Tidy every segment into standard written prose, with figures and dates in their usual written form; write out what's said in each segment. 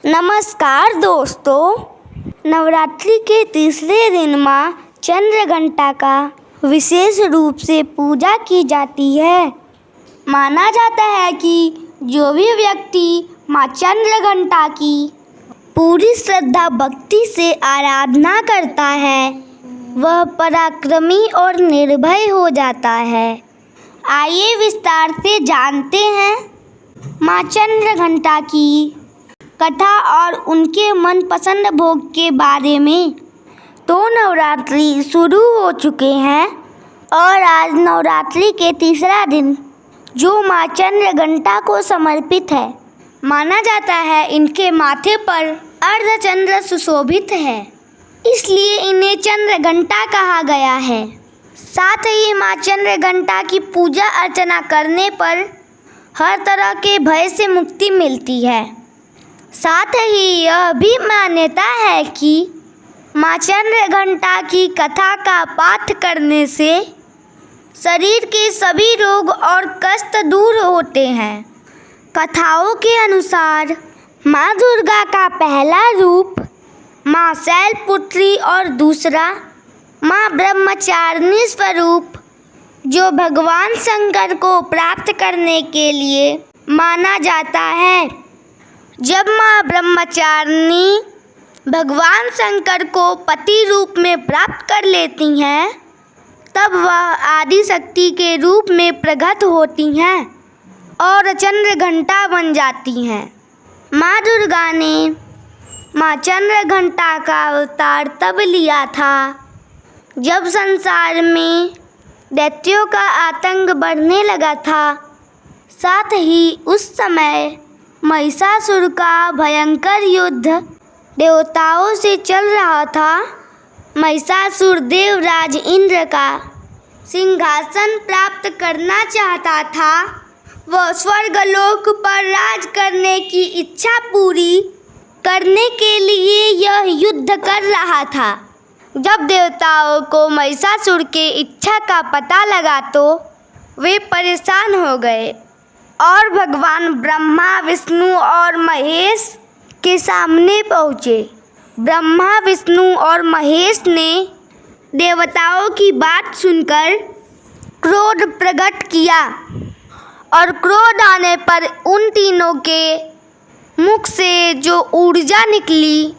नमस्कार दोस्तों, नवरात्रि के तीसरे दिन माँ चंद्रघंटा का विशेष रूप से पूजा की जाती है। माना जाता है कि जो भी व्यक्ति माँ चंद्रघंटा की पूरी श्रद्धा भक्ति से आराधना करता है वह पराक्रमी और निर्भय हो जाता है। आइए विस्तार से जानते हैं माँ चंद्रघंटा की कथा और उनके मनपसंद भोग के बारे में। तो नवरात्रि शुरू हो चुके हैं और आज नवरात्रि के तीसरा दिन जो माँ चंद्रघंटा को समर्पित है। माना जाता है इनके माथे पर अर्धचंद्र सुशोभित है, इसलिए इन्हें चंद्रघंटा कहा गया है। साथ ही माँ चंद्रघंटा की पूजा अर्चना करने पर हर तरह के भय से मुक्ति मिलती है। साथ ही यह भी मान्यता है कि माँ चंद्रघंटा की कथा का पाठ करने से शरीर के सभी रोग और कष्ट दूर होते हैं। कथाओं के अनुसार माँ दुर्गा का पहला रूप माँ शैलपुत्री और दूसरा माँ ब्रह्मचारिणी स्वरूप जो भगवान शंकर को प्राप्त करने के लिए माना जाता है। जब माँ ब्रह्मचारिणी भगवान शंकर को पति रूप में प्राप्त कर लेती हैं तब वह आदि शक्ति के रूप में प्रकट होती हैं और चंद्रघंटा बन जाती हैं। माँ दुर्गा ने माँ चंद्रघंटा का अवतार तब लिया था जब संसार में दैत्यों का आतंक बढ़ने लगा था। साथ ही उस समय महिषासुर का भयंकर युद्ध देवताओं से चल रहा था। महिषासुर देवराज इंद्र का सिंहासन प्राप्त करना चाहता था। वह स्वर्गलोक पर राज करने की इच्छा पूरी करने के लिए यह युद्ध कर रहा था। जब देवताओं को महिषासुर के इच्छा का पता लगा तो वे परेशान हो गए और भगवान ब्रह्मा, विष्णु और महेश के सामने पहुँचे। ब्रह्मा, विष्णु और महेश ने देवताओं की बात सुनकर क्रोध प्रकट किया और क्रोध आने पर उन तीनों के मुख से जो ऊर्जा निकली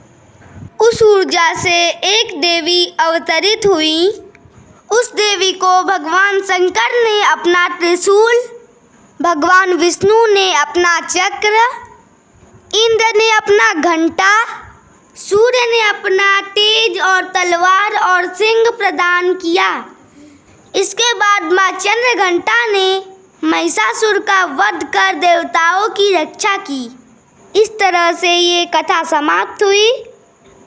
उस ऊर्जा से एक देवी अवतरित हुई। उस देवी को भगवान शंकर ने अपना त्रिशूल, भगवान विष्णु ने अपना चक्र, इंद्र ने अपना घंटा, सूर्य ने अपना तेज और तलवार और सिंह प्रदान किया। इसके बाद माँ चंद्रघंटा ने महिषासुर का वध कर देवताओं की रक्षा की। इस तरह से ये कथा समाप्त हुई।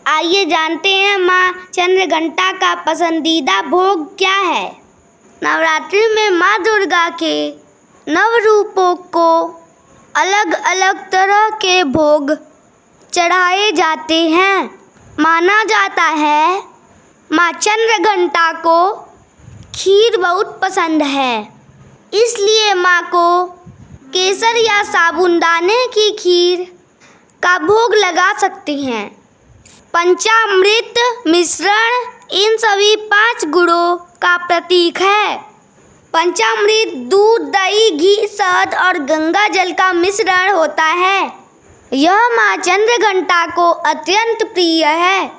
आइए जानते हैं माँ चंद्रघंटा का पसंदीदा भोग क्या है। नवरात्रि में माँ दुर्गा के नव रूपों को अलग अलग तरह के भोग चढ़ाए जाते हैं। माना जाता है माँ चंद्रघंटा को खीर बहुत पसंद है, इसलिए माँ को केसर या साबूदाने की खीर का भोग लगा सकते हैं। पंचामृत मिश्रण इन सभी 5 गुणों का प्रतीक है। पंचामृत दूध, दही, घी, शहद और गंगा जल का मिश्रण होता है। यह माँ चंद्रघंटा को अत्यंत प्रिय है।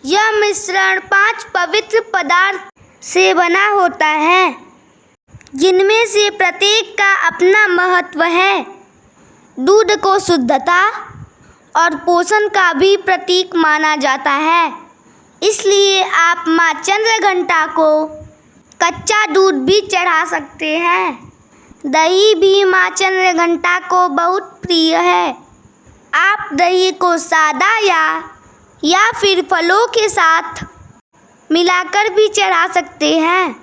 यह मिश्रण 5 पवित्र पदार्थ से बना होता है, जिनमें से प्रत्येक का अपना महत्व है। दूध को शुद्धता और पोषण का भी प्रतीक माना जाता है, इसलिए आप माँ चंद्रघंटा को कच्चा दूध भी चढ़ा सकते हैं। दही भी माँ चंद्रघंटा को बहुत प्रिय है। आप दही को सादा या फिर फलों के साथ मिलाकर भी चढ़ा सकते हैं।